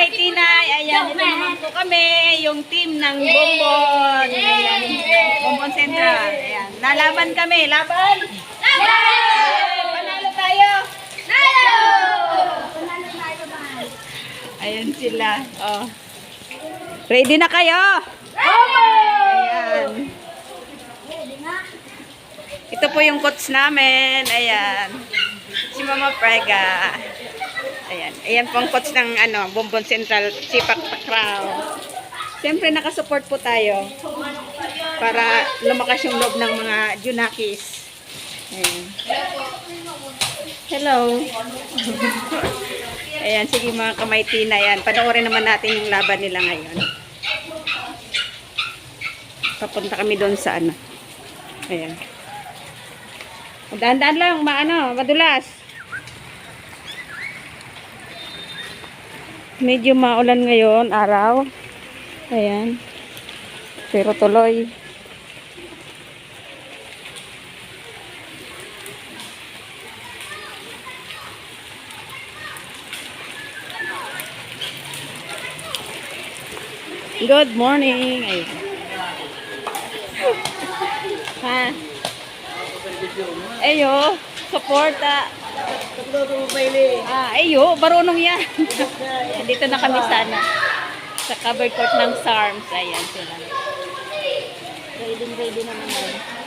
Kamay-Tinay. Ayan, ito naman po kami, yung team ng Bonbon. Ayan, Bonbon Central. Ayan, nalaban kami. Laban! Ayan, panalo tayo! Ayan sila. Oh. Ready na kayo? Ayan. Ito po yung coach namin. Ayan. Si Mama Prega. Ayan. Ayan po ang coach ng Bonbon Central, Sipak Takraw. Siyempre nakasupport po tayo para lumakas yung loob ng mga Junakis. Ayan. Hello. Ayan, sige mga Kamay-Tinay. Ayan, panoorin naman natin yung laban nila ngayon. Papunta kami doon sa Ayan. Dahan-dahan lang, madulas. Medyo maulan ngayon, araw. Ayan. Pero tuloy. Good morning. Ayun. Ha? Ayo, suporta. Ayo, marunong yan. Dito na kami sa cover court ng SARMS. Ayan sila. Ready naman.